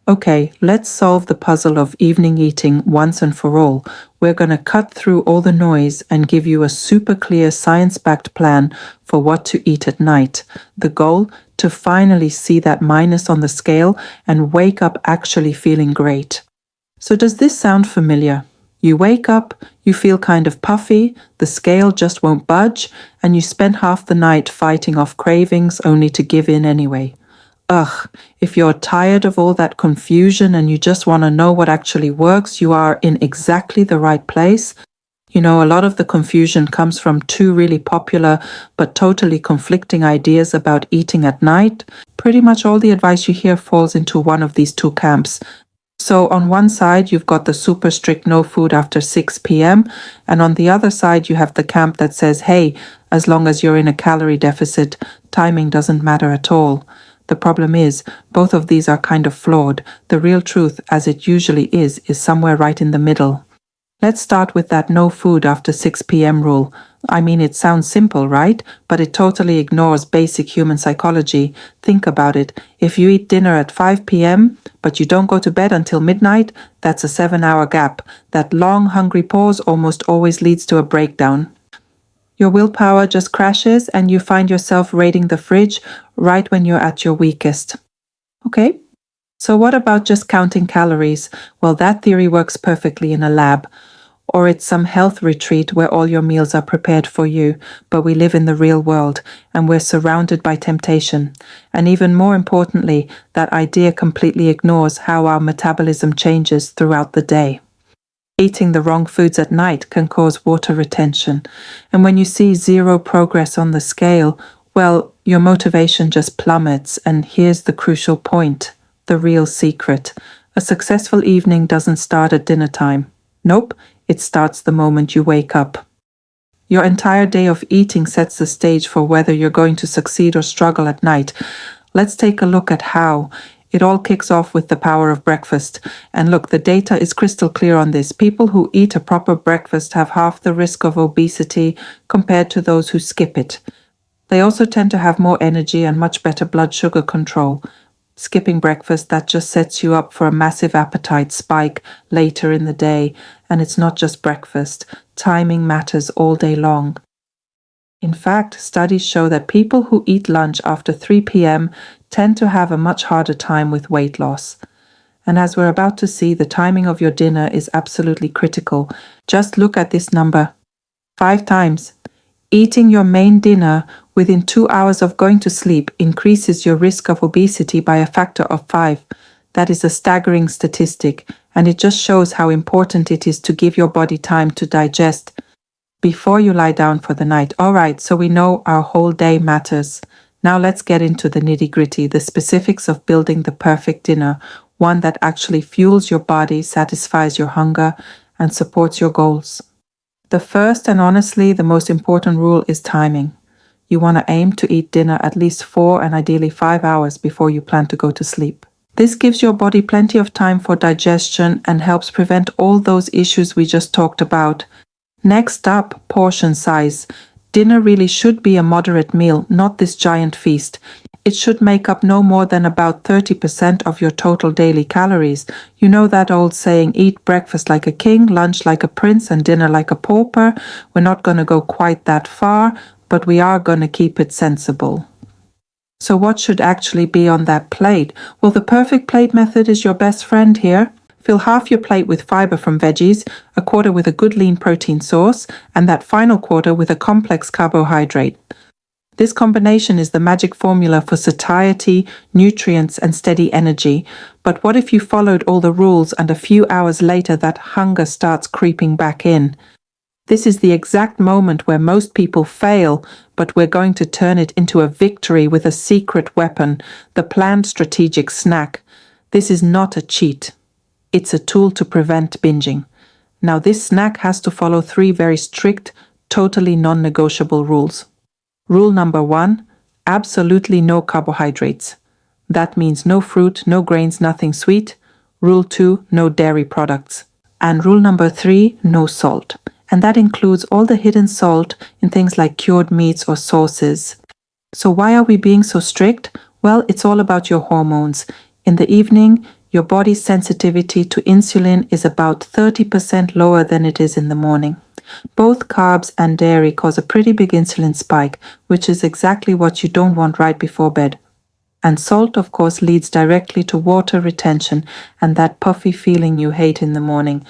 Okay, let's solve the puzzle of evening eating once and for all. We're going to cut through all the noise and give you a super clear science-backed plan for what to eat at night. The goal? To finally see that minus on the scale and wake up actually feeling great. So does this sound familiar? You wake up, you feel kind of puffy, the scale just won't budge, and you spend half the night fighting off cravings only to give in anyway. Ugh, if you're tired of all that confusion and you just want to know what actually works, you are in exactly the right place. You know, a lot of the confusion comes from two really popular but totally conflicting ideas about eating at night. Pretty much all the advice you hear falls into one of these two camps. So on one side, you've got the super strict no food after 6 p.m. And on the other side, you have the camp that says, hey, as long as you're in a calorie deficit, timing doesn't matter at all. The problem is, both of these are kind of flawed. The real truth, as it usually is somewhere right in the middle. Let's start with that no food after 6 p.m. rule. I mean, it sounds simple, right? But it totally ignores basic human psychology. Think about it. If you eat dinner at 5 p.m., but you don't go to bed until midnight, that's a 7-hour gap. That long, hungry pause almost always leads to a breakdown. Your willpower just crashes and you find yourself raiding the fridge right when you're at your weakest. Okay? So what about just counting calories? Well, that theory works perfectly in a lab. Or it's some health retreat where all your meals are prepared for you, but we live in the real world and we're surrounded by temptation. And even more importantly, that idea completely ignores how our metabolism changes throughout the day. Eating the wrong foods at night can cause water retention. And when you see zero progress on the scale, well, your motivation just plummets. And here's the crucial point, the real secret. A successful evening doesn't start at dinner time. Nope, it starts the moment you wake up. Your entire day of eating sets the stage for whether you're going to succeed or struggle at night. Let's take a look at how. It all kicks off with the power of breakfast. And look, the data is crystal clear on this. People who eat a proper breakfast have half the risk of obesity compared to those who skip it. They also tend to have more energy and much better blood sugar control. Skipping breakfast, that just sets you up for a massive appetite spike later in the day. And it's not just breakfast. Timing matters all day long. In fact, studies show that people who eat lunch after 3 p.m. tend to have a much harder time with weight loss. And as we're about to see, the timing of your dinner is absolutely critical. Just look at this number. 5 times. Eating your main dinner within 2 hours of going to sleep increases your risk of obesity by a factor of 5. That is a staggering statistic, and it just shows how important it is to give your body time to digest before you lie down for the night. All right, so we know our whole day matters. Now let's get into the nitty-gritty, the specifics of building the perfect dinner, one that actually fuels your body, satisfies your hunger, and supports your goals. The first and honestly the most important rule is timing. You want to aim to eat dinner at least 4 and ideally 5 hours before you plan to go to sleep. This gives your body plenty of time for digestion and helps prevent all those issues we just talked about. Next up, portion size. Dinner really should be a moderate meal, not this giant feast. It should make up no more than about 30% of your total daily calories. You know that old saying, eat breakfast like a king, lunch like a prince, and dinner like a pauper? We're not going to go quite that far, but we are going to keep it sensible. So what should actually be on that plate? Well, the perfect plate method is your best friend here. Fill half your plate with fiber from veggies, a quarter with a good lean protein source, and that final quarter with a complex carbohydrate. This combination is the magic formula for satiety, nutrients, and steady energy. But what if you followed all the rules and a few hours later that hunger starts creeping back in? This is the exact moment where most people fail, but we're going to turn it into a victory with a secret weapon, the planned strategic snack. This is not a cheat. It's a tool to prevent binging. Now, this snack has to follow 3 very strict, totally non-negotiable rules. Rule number 1, absolutely no carbohydrates. That means no fruit, no grains, nothing sweet. Rule 2, no dairy products. And rule number 3, no salt. And that includes all the hidden salt in things like cured meats or sauces. So why are we being so strict? Well, it's all about your hormones. In the evening, Your body's sensitivity to insulin is about 30% lower than it is in the morning. Both carbs and dairy cause a pretty big insulin spike, which is exactly what you don't want right before bed. And salt, of course, leads directly to water retention and that puffy feeling you hate in the morning.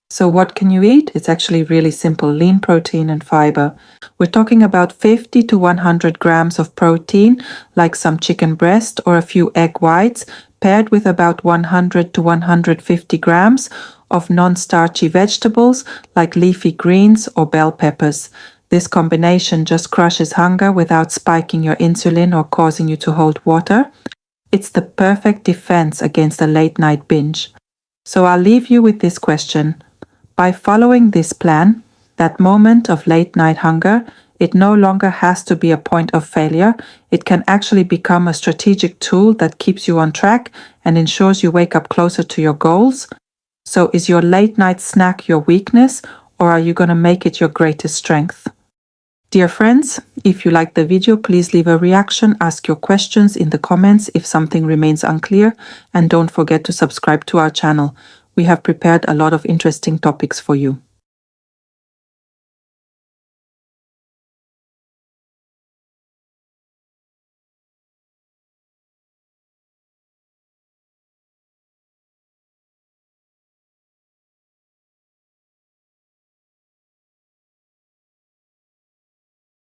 So what can you eat? It's actually really simple: lean protein and fiber. We're talking about 50 to 100 grams of protein, like some chicken breast or a few egg whites, paired with about 100 to 150 grams of non-starchy vegetables like leafy greens or bell peppers. This combination just crushes hunger without spiking your insulin or causing you to hold water. It's the perfect defense against a late night binge. So I'll leave you with this question. By following this plan, that moment of late night hunger, it no longer has to be a point of failure. It can actually become a strategic tool that keeps you on track and ensures you wake up closer to your goals. So is your late night snack your weakness, or are you going to make it your greatest strength? Dear friends, if you liked the video, please leave a reaction, ask your questions in the comments if something remains unclear, and don't forget to subscribe to our channel. We have prepared a lot of interesting topics for you.